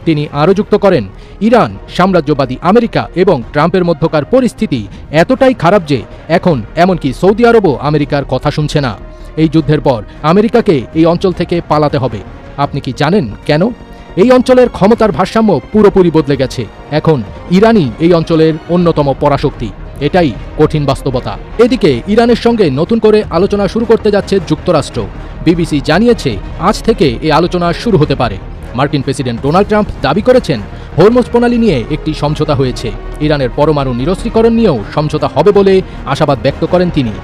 তিনি আরও যুক্ত করেন, ইরান, সাম্রাজ্যবাদী আমেরিকা এবং ট্রাম্পের মধ্যকার পরিস্থিতি এতটাই খারাপ যে এখন এমনকি সৌদি আরবও আমেরিকার কথা শুনছে না। এই যুদ্ধের পর আমেরিকাকে এই অঞ্চল থেকে পালাতে হবে। আপনি কি জানেন কেন? এই অঞ্চলের ক্ষমতার ভারসাম্য পুরোপুরি বদলে গেছে। এখন ইরানই এই অঞ্চলের অন্যতম পরাশক্তি। এটাই কঠিন বাস্তবতা। এদিকে ইরানের সঙ্গে নতুন করে আলোচনা শুরু করতে যাচ্ছে যুক্তরাষ্ট্র। বিবিসি জানিয়েছে, আজ থেকে এই আলোচনা শুরু হতে পারে। মার্কিন প্রেসিডেন্ট ডোনাল্ড ট্রাম্প দাবি করেছেন, হরমুজ প্রণালী নিয়ে একটি সমঝোতা হয়েছে। ইরানের পরমাণু নিরস্ত্রীকরণ নিয়েও সমঝোতা হবে বলে আশাবাদ ব্যক্ত করেন তিনি।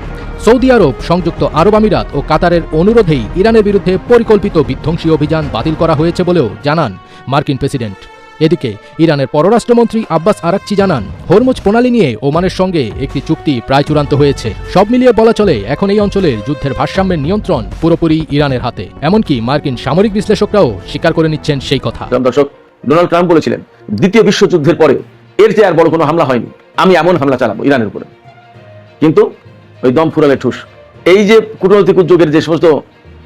সৌদি আরব, সংযুক্ত আরব আমিরাত ও কাতারের অনুরোধেই ইরানের বিরুদ্ধে পরিকল্পিত বিধ্বংসী অভিযান বাতিল করা হয়েছে বলেও জানান মার্কিন প্রেসিডেন্ট। এদিকে ইরানের পররাষ্ট্রমন্ত্রী আব্বাস আরাকচি জানান, হরমুজ প্রণালী নিয়ে ওমানের সঙ্গে একটি চুক্তি প্রায় চূড়ান্ত হয়েছে। সব মিলিয়ে বলা চলে এখন এই অঞ্চলের যুদ্ধের ভারসাম্যের নিয়ন্ত্রণ পুরোপুরি ইরানের হাতে। এমনকি মার্কিন সামরিক বিশ্লেষকরাও স্বীকার করে নিচ্ছেন সেই কথা। দর্শক, ডোনাল্ড ট্রাম্প বলেছিলেন, দ্বিতীয় বিশ্বযুদ্ধের পরে এর চেয়ে আর বড় কোনো হামলা হয়নি, আমি এমন হামলা চালাবো ইরানের উপরে। কিন্তু ওই দম ফুরালে ঠুস। এই যে কূটনৈতিক উদ্যোগের যে সমস্ত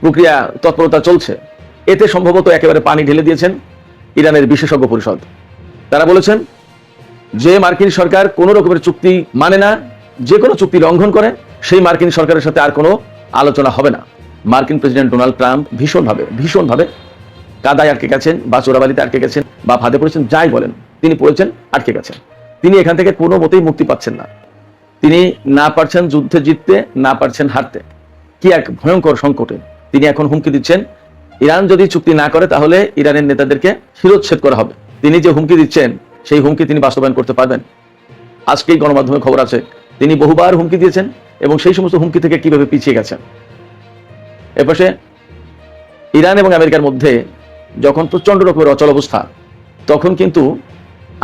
প্রক্রিয়া তৎপরতা চলছে, এতে সম্ভবত একেবারে পানি ঢেলে দিয়েছেন ইরানের বিশেষজ্ঞ পরিষদ। তারা বলেছেন যে মার্কিন সরকার কোনো রকমের চুক্তি মানে না, যে কোনো চুক্তি লঙ্ঘন করে, সেই মার্কিন সরকারের সাথে আর কোনো আলোচনা হবে না। মার্কিন প্রেসিডেন্ট ডোনাল্ড ট্রাম্প ভীষণভাবে কাদায় আটকে গেছেন, বা চোরাবালিতে আটকে গেছেন, বা ফাঁদে পড়েছেন, যাই বলেন, তিনি পড়েছেন, আটকে গেছেন। তিনি এখান থেকে কোনো মতেই মুক্তি পাচ্ছেন না। তিনি না পারছেন যুদ্ধে জিততে, না পারছেন হারতে। কি এক ভয়ঙ্কর সংকটে তিনি এখন হুমকি দিচ্ছেন, ইরান যদি চুক্তি না করে তাহলে ইরানের নেতাদেরকে শিরোচ্ছেদ করা হবে। তিনি যে হুমকি দিচ্ছেন সেই হুমকি তিনি বাস্তবায়ন করতে পারবেন। আজকেই গণমাধ্যমে খবর আছে তিনি বহুবার হুমকি দিয়েছেন এবং সেই সমস্ত হুমকি থেকে কিভাবে পিছিয়ে গেছেন। এপাশে ইরান এবং আমেরিকার মধ্যে যখন প্রচন্ড রকমের অচল অবস্থা, তখন কিন্তু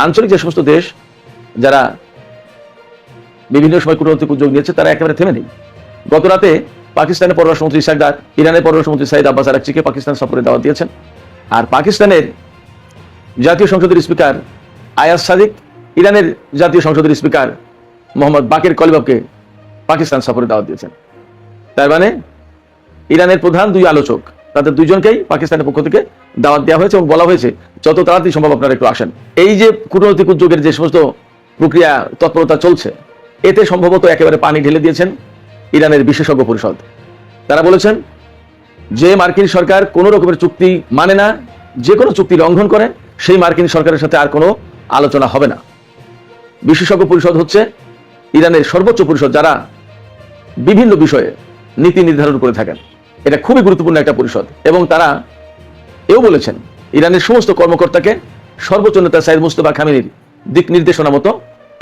আঞ্চলিক যে সমস্ত দেশ যারা বিভিন্ন সময় কূটনৈতিক উদ্যোগ নিয়েছে তারা একেবারে থেমে নেই। গত রাতে পাকিস্তানের পররাষ্ট্রমন্ত্রী ইশাকদার ইরানের পররাষ্ট্রমন্ত্রী সাইদ আব্বাস আরাকচিকে পাকিস্তান সফরে দাওয়াত দিয়েছেন। আর পাকিস্তানের জাতীয় সংসদের স্পিকার আয়াজ সাদিক ইরানের জাতীয় সংসদের স্পিকার মোহাম্মদ বাকের কলিবাবকে পাকিস্তান সফরে দাওয়াত দিয়েছেন। তার মানে ইরানের প্রধান দুই আলোচক তাদের দুইজনকেই পাকিস্তানের পক্ষ থেকে দাওয়াত দেওয়া হয়েছে এবং বলা হয়েছে যত তাড়াতাড়ি সম্ভব আপনারা একটু আসেন। এই যে কূটনৈতিক উদ্যোগের যে সমস্ত প্রক্রিয়া তৎপরতা চলছে এতে সম্ভবত একেবারে পানি ঢেলে দিয়েছেন ইরানের বিশেষজ্ঞ পরিষদ। তারা বলেছেন যে মার্কিন সরকার কোনো রকমের চুক্তি মানে না, যে কোনো চুক্তি লঙ্ঘন করে সেই মার্কিন সরকারের সাথে আর কোনো আলোচনা হবে না। বিশেষজ্ঞ পরিষদ হচ্ছে ইরানের সর্বোচ্চ পরিষদ যারা বিভিন্ন বিষয়ে নীতি নির্ধারণ করে থাকেন। এটা খুবই গুরুত্বপূর্ণ একটা পরিষদ এবং তারা এও বলেছেন ইরানের সমস্ত কর্মকর্তাকে সর্বোচ্চ নেতা সাইদ মুস্তফা খামেনির দিক নির্দেশনা মতো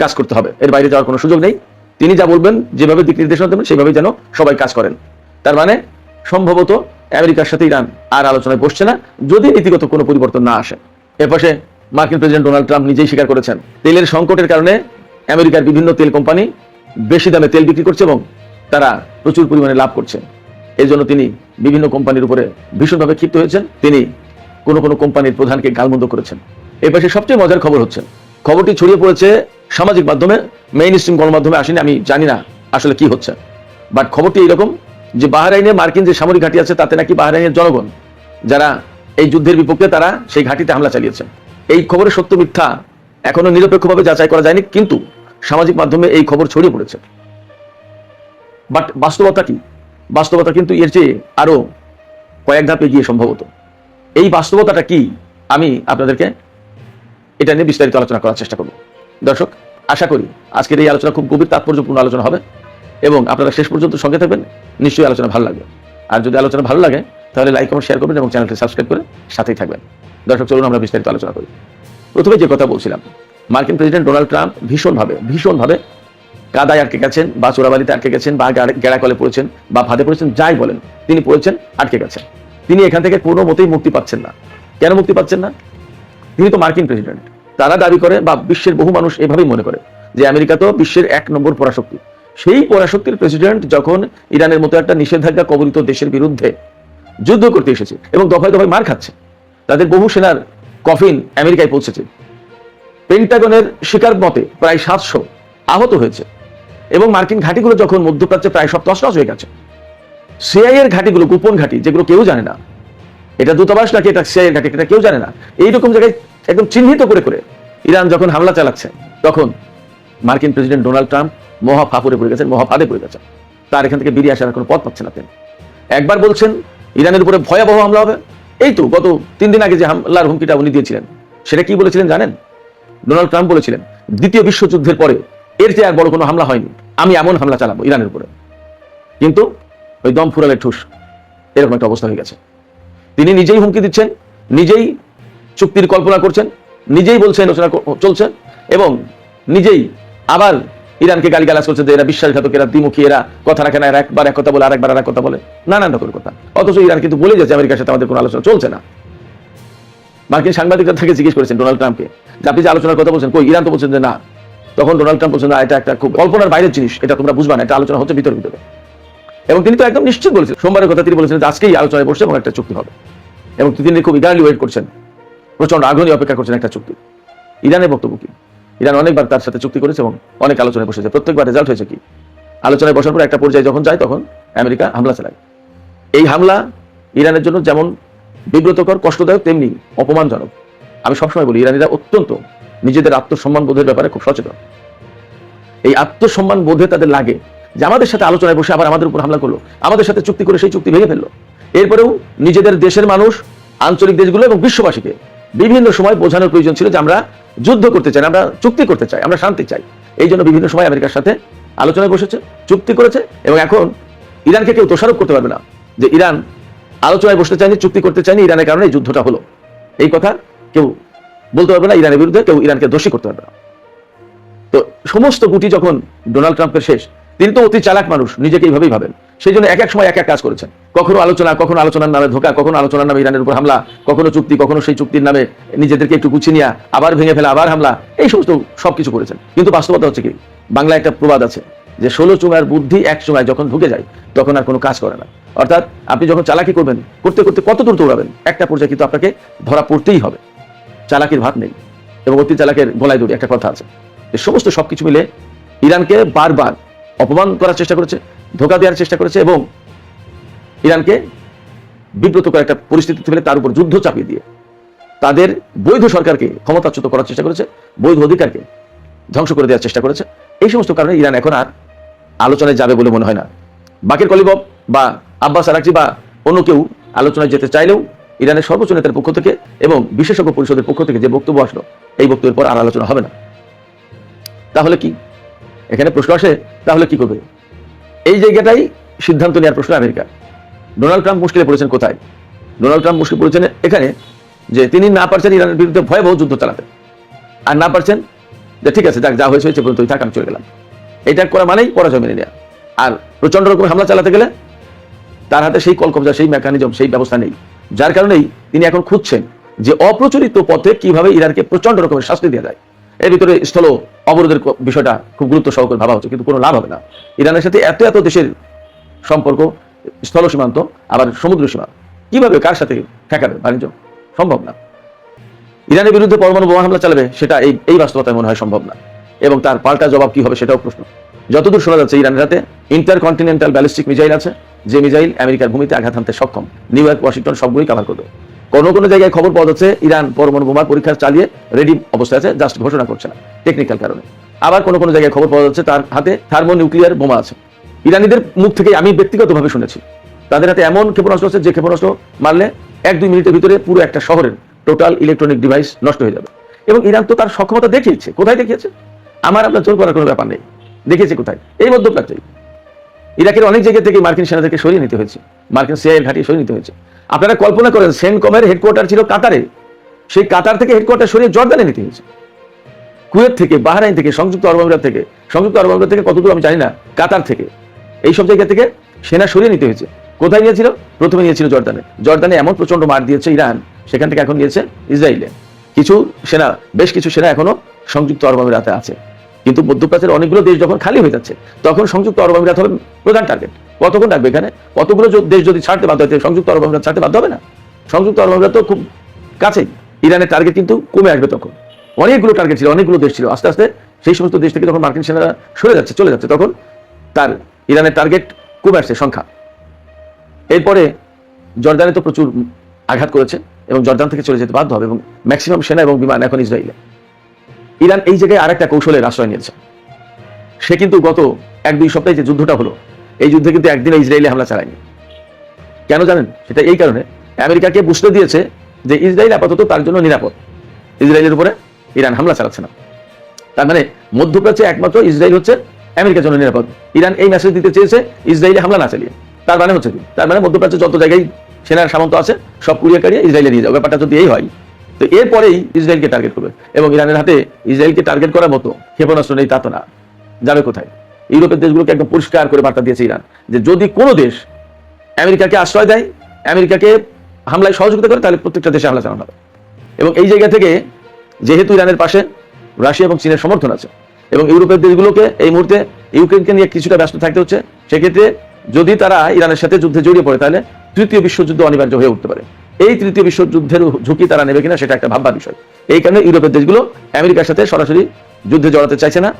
কাজ করতে হবে, এর বাইরে যাওয়ার কোনো সুযোগ নেই। তিনি যা বলবেন, যেভাবে দিক নির্দেশনা দেবেন সেভাবেই যেন সবাই কাজ করেন। তার মানে সম্ভবত আমেরিকার সাথে ইরান আর আলোচনায় বসছে না যদি নীতিগত কোনো পরিবর্তন না আসে। এপাশে মার্কিন প্রেসিডেন্ট ডোনাল্ড ট্রাম্প নিজেই স্বীকার করেছেন তেলের সংকটের কারণে আমেরিকার বিভিন্ন তেল কোম্পানি বেশি দামে তেল বিক্রি করছে এবং তারা প্রচুর পরিমাণে লাভ করছে। এই জন্য তিনি বিভিন্ন কোম্পানির উপরে ভীষণভাবে ক্ষিপ্ত হয়েছেন। তিনি কোনো কোনো কোম্পানির প্রধানকে গালমন্দ করেছেন। এই পাশে সবচেয়ে মজার খবর হচ্ছে খবরটি ছড়িয়ে পড়েছে সামাজিক মাধ্যমে, মেইন স্ট্রিম গণমাধ্যমে আসেনি। আমি জানি না আসলে কি হচ্ছে, বাট খবরটি এইরকম যে বাহরাইনে মার্কিন যে সামরিক ঘাঁটি আছে তাতে নাকি বাহরাইনের জনগণ যারা এই যুদ্ধের বিপক্ষে তারা সেই ঘাঁটিতে হামলা চালিয়েছে। এই খবরের সত্য মিথ্যা এখনো নিরপেক্ষভাবে যাচাই করা যায়নি, কিন্তু সামাজিক মাধ্যমে এই খবর ছড়িয়ে পড়েছে। বাট বাস্তবতা কি? বাস্তবতা কিন্তু এর চেয়ে আরো কয়েক ধাপ এগিয়ে সম্ভবত। এই বাস্তবতাটা কি আমি আপনাদেরকে এটা নিয়ে বিস্তারিত আলোচনা করার চেষ্টা করব। দর্শক, আশা করি আজকের এই আলোচনা খুব গভীর তাৎপর্যপূর্ণ আলোচনা হবে এবং আপনারা শেষ পর্যন্ত সঙ্গে থাকবেন। নিশ্চয়ই আলোচনা ভালো লাগবে। আর যদি আলোচনা ভালো লাগে তাহলে লাইক কমেন্ট শেয়ার করবেন এবং চ্যানেলটি সাবস্ক্রাইব করে সাথেই থাকবেন। দর্শক, চলুন আমরা বিস্তারিত আলোচনা করি। প্রথমে যে কথা বলছিলাম, মার্কিন প্রেসিডেন্ট ডোনাল্ড ট্রাম্প ভীষণভাবে কাদায় আটকে গেছেন বা চোরাবালিতে আটকে গেছেন বা গেড়াকলে পড়েছেন বা ফাঁদে পড়েছেন, যাই বলেন তিনি পড়েছেন, আটকে গেছেন। তিনি এখান থেকে কোনো মতেই মুক্তি পাচ্ছেন না। কেন মুক্তি পাচ্ছেন না? তিনি তো মার্কিন প্রেসিডেন্ট। তারা দাবি করে বা বিশ্বের বহু মানুষ এভাবেই মনে করে যে আমেরিকা তো বিশ্বের 1 নম্বর পরাশক্তি। সেই পরাশক্তির প্রেসিডেন্ট যখন ইরানের মতো একটা নিষেধাজ্ঞা কবলিত দেশের বিরুদ্ধে যুদ্ধ করতে এসেছে এবং দফায় দফায় মার খাচ্ছে, তাদের বহু সেনার কফিন আমেরিকায় পৌঁছেছে, পেন্টাগনের শিকার মতে প্রায় 700 আহত হয়েছে এবং মার্কিন ঘাঁটিগুলো যখন মধ্যপ্রাচ্যে প্রায় সব তছনছ হয়ে গেছে, সিআইএ এর ঘাঁটিগুলো, গোপন ঘাঁটি যেগুলো কেউ জানে না, এটা দূতাবাস নাকি এটা সিআইএ এর ঘাঁটি এটা কেউ জানে না, এইরকম জায়গায় একদম চিহ্নিত করে করে ইরান যখন হামলা চালাচ্ছে তখন মার্কিন প্রেসিডেন্ট ডোনাল্ড ট্রাম্প মহা ফাঁপড়ে পড়ে গেছেন, মহা ফাঁদে পড়ে গেছেন। তার এখান থেকে বেরিয়ে আসার কোনো পথ পাচ্ছে না তিনি। একবার বলছেন ইরানের উপরে ভয়াবহ হামলা হবে, এই তো গত 3 দিন আগে যে হামলার হুমকিটা উনি দিয়েছিলেন সেটা কি বলেছিলেন জানেন? ডোনাল্ড ট্রাম্প বলেছিলেন দ্বিতীয় বিশ্বযুদ্ধের পরে এর চেয়ে আর বড় কোনো হামলা হয়নি, আমি এমন হামলা চালাবো ইরানের উপরে। কিন্তু ওই দম ফুরালে ঠুস, এরকম একটা অবস্থা হয়ে গেছে। তিনি নিজেই হুমকি দিচ্ছেন, নিজেই চুক্তির কল্পনা করছেন, নিজেই বলছেন আলোচনা চলছে এবং নিজেই আবার ইরানকে গালিগালাজ করছে যে এরা বিশ্বাসঘাতক, এরা দ্বিমুখী, এরা কথা রাখে না, এরা একবার এক কথা বলে আরেকবার আর এক কথা বলে, নানান রকমের কথা। অথচ ইরান কিন্তু বলে যাচ্ছে আমেরিকার সাথে আমাদের কোনো আলোচনা চলছে না। মার্কিন সাংবাদিকরা থেকে জিজ্ঞেস করেছেন ডোনাল্ড ট্রাম্পকে যে আপনি যে আলোচনার কথা বলছেন, কই ইরান তো বলছেন যে না। তখন ডোনাল্ড ট্রাম্প বলছেন না, এটা একটা খুব কল্পনার বাইরের জিনিস, এটা তোমরা বুঝবা না, এটা আলোচনা হচ্ছে ভিতরে ভিতরে। এবং তিনি তো একদম নিশ্চিত বলেছেন, সোমবারের কথা তিনি বলেছেন যে আজকেই আলোচনায় বসছে এবং একটা চুক্তি হবে। এবং তিনি খুব ইগারলি ওয়েট করছেন, প্রচন্ড আগ্রহী অপেক্ষা করছেন একটা চুক্তি। ইরানের বক্তব্য কি? ইরান অনেকবার তার সাথে চুক্তি করেছে এবং অনেক আলোচনায় বসেছে, প্রত্যেকবার রেজাল্ট হয়েছে কি? আলোচনায় বসার পর একটা পর্যায়ে যখন যায় তখন আমেরিকা হামলা চালায়। এই হামলা ইরানের জন্য যেমন বিব্রতকর, কষ্টদায়ক, তেমনি অপমানজনক। আমি সবসময় বলি ইরানিরা অত্যন্ত নিজেদের আত্মসম্মান বোধের ব্যাপারে খুব সচেতন। এই আত্মসম্মান বোধে তাদের লাগে যে আমাদের সাথে আলোচনায় বসে আবার আমাদের উপর হামলা করলো, আমাদের সাথে চুক্তি করে সেই চুক্তি ভেঙে ফেললো। এরপরেও নিজেদের দেশের মানুষ, আঞ্চলিক দেশগুলো এবং বিশ্ববাসীকে বিভিন্ন সময় বোঝানোর প্রয়োজন ছিল যে আমরা যুদ্ধ করতে চাই, আমরা চুক্তি করতে চাই, আমরা শান্তি চাই। এই জন্য বিভিন্ন সময় আমেরিকার সাথে আলোচনায় বসেছে, চুক্তি করেছে এবং এখন ইরানকে কেউ দোষারোপ করতে পারবে না যে ইরান আলোচনায় বসতে চায়নি, চুক্তি করতে চায়নি, ইরানের কারণে এই যুদ্ধটা হলো। এই কথা কেউ বলতে পারবে না, ইরানের বিরুদ্ধে কেউ ইরানকে দোষী করতে পারবে না। তো সমস্ত গুটি যখন ডোনাল্ড ট্রাম্পের শেষ, তিনি তো অতি চালাক মানুষ, নিজেকে এইভাবেই ভাবেন সেই জন্য এক এক সময় এক এক কাজ করেছেন। কখনো আলোচনার নামে ধোঁকা, কখনো আলোচনার নামে ইরানের উপর হামলা, কখনো চুক্তি, কখনো সেই চুক্তির নামে নিজেদেরকে একটু গুছিয়ে নিয়ে আবার ভেঙে ফেলা, আবার হামলা, এই সমস্ত সবকিছু করেছেন। কিন্তু বাস্তবতা হচ্ছে কি, বাংলা একটা প্রবাদ আছে যে 16 চুঙার বুদ্ধি এক চুঙায় যখন ঢুকে যায় তখন আর কোনো কাজ করে না। অর্থাৎ আপনি যখন চালাকি করবেন, করতে করতে কত দূর দৌড়াবেন, একটা পর্যায়ে কিন্তু আপনাকে ধরা পড়তেই হবে। চালাকির ভাত নেই এবং অতি চালাকের গলায় দড়ি, একটা কথা আছে। এই সমস্ত সবকিছু মিলে ইরানকে বারবার অপমান করার চেষ্টা করেছে, ধোঁকা দেওয়ার চেষ্টা করেছে এবং ইরানকে বিব্রত করার একটা পরিস্থিতি ফেলে তার উপর যুদ্ধ চাপিয়ে দিয়ে তাদের বৈধ সরকারকে ক্ষমতাচ্যুত করার চেষ্টা করেছে, বৈধ অধিকারকে ধ্বংস করে দেওয়ার চেষ্টা করেছে। এই সমস্ত কারণে ইরান এখন আর আলোচনায় যাবে বলে মনে হয় না। বাকির কলিবব বা আব্বাস আরাকচি বা অন্য কেউ আলোচনায় যেতে চাইলেও ইরানের সর্বোচ্চ নেতার পক্ষ থেকে এবং বিশেষজ্ঞ পরিষদের পক্ষ থেকে যে বক্তব্য আসলো, এই বক্তব্যের পর আর আলোচনা হবে না। তাহলে কি এখানে প্রশ্ন আসে, তাহলে কি করবে? এই জায়গাটাই সিদ্ধান্ত নেওয়ার প্রশ্ন আমেরিকা। ডোনাল্ড ট্রাম্প মুশকিলে পড়েছেন কোথায়? ডোনাল্ড ট্রাম্প মুশকিল পড়েছেন এখানে যে তিনি না পারছেন ইরানের বিরুদ্ধে ভয়াবহ যুদ্ধ চালাতে, আর না পারছেন যে ঠিক আছে, যাক, যা হয়েছে হয়েছে, পর্যন্ত থাক, আমি চলে গেলাম। এটা করা মানেই পরাজয় মেনে নেওয়া। আর প্রচন্ড রকম হামলা চালাতে গেলে তার হাতে সেই কলকবজা, সেই মেকানিজম, সেই ব্যবস্থা নেই। যার কারণেই তিনি এখন খুঁজছেন যে অপ্রচলিত পথে কিভাবে ইরানকে প্রচন্ড রকমের শাস্তি দেওয়া যায়। এর ভিতরে স্থল অবরোধের বিষয়টা খুব গুরুত্ব সহকারে ভাবা হচ্ছে, কিন্তু কোনো লাভ হবে না। ইরানের সাথে এত এত দেশের সম্পর্ক, স্থল সীমান্ত আবার সমুদ্র সীমা, কিভাবে কার সাথে ঠেকাবে বাণিজ্য? সম্ভব না। ইরানের বিরুদ্ধে পরমাণু বোমা হামলা চালাবে, সেটা এই বাস্তবতায় মনে হয় সম্ভব না। এবং তার পাল্টা জবাব কি হবে সেটাও প্রশ্ন। যতদূর শোনা যাচ্ছে ইরানের হাতে ইন্টারকন্টিনেন্টাল ব্যালিস্টিক মিসাইল আছে, যে মিসাইল আমেরিকার ভূমিতে আঘাত হানতে সক্ষম। নিউ ইয়র্ক, ওয়াশিংটন সবগুলি কভার করবে। কোনো কোনো জায়গায় খবর পাওয়া যাচ্ছে ইরান পরমাণু বোমার পরীক্ষা চালিয়ে রেডি অবস্থায় আছে, জাস্ট ঘোষণা করছে না টেকনিক্যাল কারণে। আবার কোনো কোনো জায়গায় খবর পাওয়া যাচ্ছে তার হাতে থার্মোনিউক্লিয়ার বোমা আছে। ইরানিদের মুখ থেকে আমি ব্যক্তিগতভাবে শুনেছি তাদের হাতে এমন ক্ষেপণাস্ত্র আছে যে ক্ষেপণাস্ত্র মারলে 1-2 মিনিটের ভিতরে পুরো একটা শহরের টোটাল ইলেকট্রনিক ডিভাইস নষ্ট হয়ে যাবে। এবং ইরান তো তার সক্ষমতা দেখিয়েছে। কোথায় দেখিয়েছে? আমার আপনার জোর করার কোনো ব্যাপার নেই। দেখিয়েছে কোথায়? এই মধ্যপ্রাচ্যেই। ইরাকের অনেক জায়গা থেকে মার্কিন সেনাদেরকে সরিয়ে নিতে হয়েছে, মার্কিন সিআইএর ঘাঁটি সরিয়ে নিতে হয়েছে। আপনারা কল্পনা করেন, সেনকমের হেডকোয়ার্টার ছিল কাতারে, সেই কাতার থেকে হেডকোয়ার্টার সরিয়ে জর্দানে নিতে হয়েছে। কুয়েত থেকে, বাহরাইন থেকে, সংযুক্ত আরব আমিরাত থেকে কতদূর আমি জানি না, কাতার থেকে, এইসব জায়গা থেকে সেনা সরিয়ে নিতে হয়েছে। কোথায় নিয়েছিল? প্রথমে নিয়েছিল জর্দানে। জর্দানে এমন প্রচন্ড মার দিয়েছে ইরান, সেখান থেকে এখন নিয়েছে ইসরায়েলে। বেশ কিছু সেনা এখনো সংযুক্ত আরব আমিরাতে আছে। কিন্তু মধ্যপ্রাচ্যের অনেকগুলো দেশ যখন খালি হয়ে যাচ্ছে, তখন সংযুক্ত আরব আমিরাত হবে প্রধান টার্গেট। কতক্ষণ রাখবে এখানে? কতগুলো দেশ যদি ছাড়তে বাধ্য হয়, সংযুক্ত আরব আমিরাত ছাড়তে বাধ্য হবে না? সংযুক্ত আরব আমিরাত তো খুব কাছেই। ইরানের টার্গেট কিন্তু কমে আসবে। তখন অনেকগুলো টার্গেট ছিল, অনেকগুলো দেশ ছিল। আস্তে আস্তে সেই সমস্ত দেশ থেকে যখন মার্কিন সেনারা চলে যাচ্ছে, তখন তার ইরানের টার্গেট কমে আসছে সংখ্যা। এরপরে জর্দানে তো প্রচুর আঘাত করেছে এবং জর্দান থেকে চলে যেতে বাধ্য হবে, এবং ম্যাক্সিমাম সেনা এবং বিমান এখন ইসরায়েলে। ইরান এই জায়গায় আরেকটা কৌশলের আশ্রয় নিয়েছে। সে কিন্তু গত 1-2 সপ্তাহে যে যুদ্ধটা হলো, এই যুদ্ধে কিন্তু একদিনে ইসরায়েলে হামলা চালায়নি। কেন জানেন? সেটা এই কারণে, আমেরিকাকে বুঝতে দিয়েছে যে ইসরায়েল আপাতত তার জন্য নিরাপদ। ইসরায়েলের উপরে ইরান হামলা চালাচ্ছে না। তার মানে মধ্যপ্রাচ্যে একমাত্র ইসরায়েল হচ্ছে আমেরিকার জন্য নিরাপদ। ইরান এই মেসেজ দিতে চেয়েছে ইসরায়েলে হামলা না চালিয়ে। তার মানে হচ্ছে কি? তার মানে মধ্যপ্রাচ্যে যত জায়গায় সেনার সামন্ত আছে সব কুড়িয়ে কাড়িয়ে ইসরায়েলে নিয়ে যাও। ব্যাপারটা যদি এই হয়, তো এরপরেই ইসরায়েলকে টার্গেট করবে। এবং ইরানের হাতে ইসরায়েলকে টার্গেট করার মতো ক্ষেপণাস্ত্র নেই, তা তো না। যাবে কোথায়? ইউরোপের দেশগুলোকে একদম পরিষ্কার করে বার্তা দিয়েছে ইরান যে যদি কোনো দেশ আমেরিকাকে আশ্রয় দেয়, আমেরিকাকে হামলায় সহযোগিতা করে, তাহলে প্রত্যেকটা দেশে হামলা চালানো হবে। এবং এই জায়গা থেকে যেহেতু ইরানের পাশে রাশিয়া এবং চীনের সমর্থন আছে, এবং ইউরোপের দেশগুলোকে এই মুহূর্তে ইউক্রেনকে নিয়ে কিছুটা ব্যস্ত থাকতে হচ্ছে, সেক্ষেত্রে যদি তারা ইরানের সাথে যুদ্ধে জড়িয়ে পড়ে, তাহলে তৃতীয় বিশ্বযুদ্ধ অনিবার্য হয়ে উঠতে পারে। এই তৃতীয় বিশ্বযুদ্ধের ঝুঁকি তারা নেবে কিনা, সেটা একটা ভাববার বিষয়। এই কারণে ইউরোপের দেশগুলো আমেরিকার সাথে সরাসরি যুদ্ধে জড়াতে চাইছে না।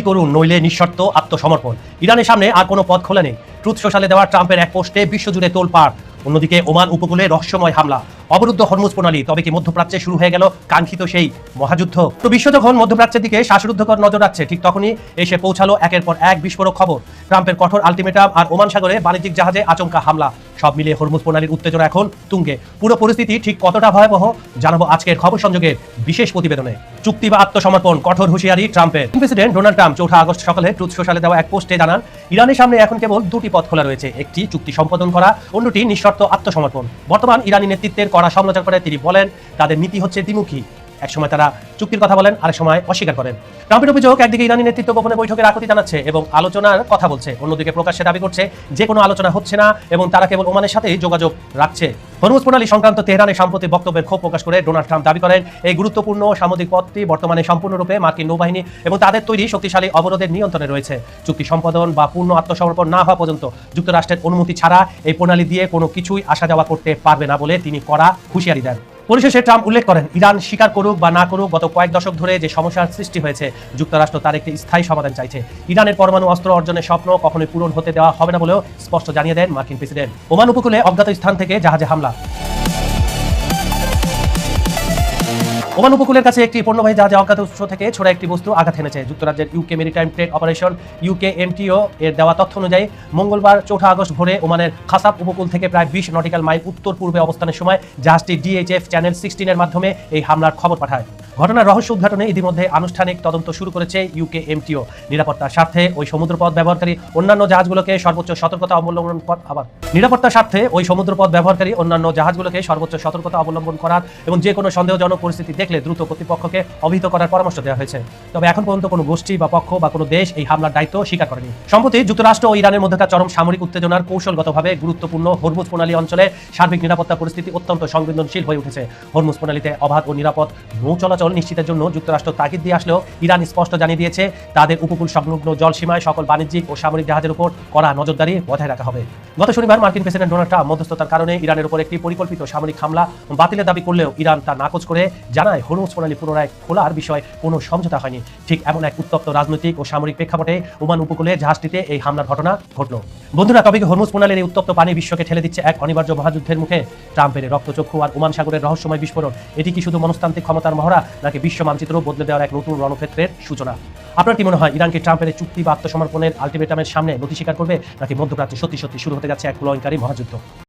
করুন, নইলে নিঃশর্ত আত্মসমর্পণ। ইরানের সামনে আর কোনো পথ খোলা নেই। ট্রুথ সোশ্যালে দেওয়া ট্রাম্পের এক পোস্টে বিশ্বজুড়ে তোলপাড়। অন্যদিকে ওমান উপকূলে রহস্যময় হামলা, অবরুদ্ধ হরমুজ প্রণালী। তবে কি মধ্যপ্রাচ্যে শুরু হয়ে গেল কাঙ্ক্ষিত সেই মহাযুদ্ধ? তো বিশ্ব যখন মধ্যপ্রাচ্যের দিকে শ্বাসরুদ্ধকর নজর রাখছে, ঠিক তখনই এসে পৌঁছালো একের পর এক বিস্ফোরক খবর। ট্রাম্পের কঠোর আলটিমেটাম আর ওমান সাগরে বাণিজ্যিক জাহাজে আচমকা হামলা। সব মিলিয়ে হরমুজ প্রণালীর উত্তেজনা এখন তুঙ্গে। পুরো পরিস্থিতি ঠিক কতটা ভয়াবহ জানাবো আজকের খবর সংযোগের বিশেষ প্রতিবেদনে। চুক্তি বা আত্মসমর্পণ, কঠোর হুঁশিয়ারি ট্রাম্পের। প্রেসিডেন্ট ডোনাল্ড ট্রাম্প 4 আগস্ট সকালে ট্রুথ সোশ্যালে দেওয়া এক পোস্টে জানান, ইরানের সামনে এখন কেবল 2টি পথ খোলা রয়েছে। একটি চুক্তি সম্পাদন করা, অন্যটি নিঃশর্ত আত্মসমর্পণ। বর্তমান ইরানি নেতৃত্বের কড়া সমালোচনা করে তিনি বলেন, তাদের নীতি হচ্ছে দ্বিমুখী। একসময় তারা চুক্তির কথা বলেন, আরেক সময় অস্বীকার করেন। ট্রাম্পের অভিযোগ, একদিকে ইরানি নেতৃত্ব গোপনে বৈঠকের আকুতি জানাচ্ছে এবং আলোচনার কথা বলছে, অন্যদিকে প্রকাশ্যে দাবি করছে যে কোনো আলোচনা হচ্ছে না এবং তারা কেবল ওমানের সাথেই যোগাযোগ রাখছে। হরমুজ প্রণালী সংক্রান্ত তেহরানের সাম্প্রতিক বক্তব্যের ক্ষোভ প্রকাশ করে ডোনাল্ড ট্রাম্প দাবি করেন, এই গুরুত্বপূর্ণ সামুদ্রিক পথটি বর্তমানে সম্পূর্ণরূপে মার্কিন নৌবাহিনী এবং তাদের তৈরি শক্তিশালী অবরোধের নিয়ন্ত্রণে রয়েছে। চুক্তি সম্পাদন বা পূর্ণ আত্মসমর্পণ না হওয়া পর্যন্ত যুক্তরাষ্ট্রের অনুমতি ছাড়া এই প্রণালী দিয়ে কোনো কিছুই আসা যাওয়া করতে পারবে না বলে তিনি কড়া হুঁশিয়ারি দেন। পরিশেষে ট্রাম্প উল্লেখ করেন, ইরান স্বীকার করুক বা না করুক, গত কয়েক দশক ধরে যে সমস্যার সৃষ্টি হয়েছে, যুক্তরাষ্ট্র তার একটি স্থায়ী সমাধান চাইছে। ইরানের পরমাণু অস্ত্র অর্জনের স্বপ্ন কখনোই পূরণ হতে দেওয়া হবে না বলেও স্পষ্ট জানিয়ে দেন মার্কিন প্রেসিডেন্ট। ওমান উপকূলে অজ্ঞাত স্থান থেকে জাহাজে হামলা। ওমান উপকূলের কাছে একটি পণ্যবাহী জাহাজে অজ্ঞাত উৎস থেকে ছোড়া একটি বস্তু আঘাত এনেছে। যুক্তরাজ্যের UK maritime trade operation UKMTO এর দেওয়া তথ্য অনুযায়ী মঙ্গলবার 4 আগস্ট ভোরে ওমানের খাসাব উপকূল থেকে প্রায় 20 নটিক্যাল মাইল উত্তর পূর্বে অবস্থানের সময় জাহাজটি DHF চ্যানেল 16 এর মাধ্যমে এই হামলার খবর পাঠায়। ঘটনার রহস্য উদ্ঘাটনে ইতিমধ্যে আনুষ্ঠানিক তদন্ত শুরু করেছে UKMTO। নিরাপত্তার স্বার্থে ওই সমুদ্রপথ ব্যবহারকারী অন্যান্য জাহাজগুলোকে সর্বোচ্চ সতর্কতা অবলম্বন করার এবং যে কোনো সন্দেহজনক পরিস্থিতি দেখলে দ্রুত কর্তৃপক্ষকে অবহিত করার পরামর্শ দেওয়া হয়েছে। তবে এখন পর্যন্ত কোনো গোষ্ঠী বা পক্ষ বা কোনো দেশ এই হামলার দায়িত্ব স্বীকার করেনি। সম্প্রতি যুক্তরাষ্ট্র ও ইরানের মধ্যকার চরম সামরিক উত্তেজনার কৌশলগতভাবে গুরুত্বপূর্ণ হরমুজ প্রণালী অঞ্চলে সার্বিক নিরাপত্তা পরিস্থিতি অত্যন্ত সংবেদনশীল হয়ে উঠেছে। হরমুজ প্রণালীতে অবাধ ও নিরাপদ নৌ চলাচল নিশ্চিতের জন্য যুক্তরাষ্ট্র তাগিদ দিয়ে আসলেও ইরান স্পষ্ট জানিয়ে দিয়েছে, তাদের উপকূল সংলগ্ন জলসীমায় সকল বাণিজ্যিক ও সামরিক জাহাজের উপর কড়া নজরদারি বজায় রাখা হবে। গত শনিবার মার্কিন প্রেসিডেন্ট ডোনাল্ড ট্রাম্প মধ্যস্থতার কারণে ইরানের উপর একটি পরিকল্পিত সামরিক হামলা বাতিলের দাবি করলেও ইরান তা নাকচ করে জানায়, হরমুজ প্রণালী পুনরায় খোলার বিষয়ে কোনো সমঝোতা হয়নি। ঠিক এমন এক উত্তপ্ত রাজনৈতিক ও সামরিক প্রেক্ষাপটে ওমান উপকূলে জাহাজটিতে এই হামলার ঘটনা ঘটল। বন্ধুরা, তবে কি হরমুজ প্রণালীর এই উত্তপ্ত পানি বিশ্বকে ঠেলে দিচ্ছে এক অনিবার্য মহাযুদ্ধের মুখে? ট্রাম্পের রক্তচক্ষু আর ওমান সাগরের রহস্যময় বিস্ফোরণ, এটি কি শুধু মনস্তান্ত্রিক ক্ষমতার মহড়া, নাকি বিশ্ব মানচিত্র বদলে দেওয়ার এক নতুন রণক্ষেত্রের সূচনা? আপনার কি মনে হয়, ইরান কি ট্রাম্পের চুক্তি বা আত্মসমর্পণের আলটিমেটামের সামনে নতি স্বীকার করবে, নাকি মধ্যপ্রাচ্যে সত্যি সত্যি শুরু হতে যাচ্ছে এক প্রলয়ঙ্কারী মহাযুদ্ধ?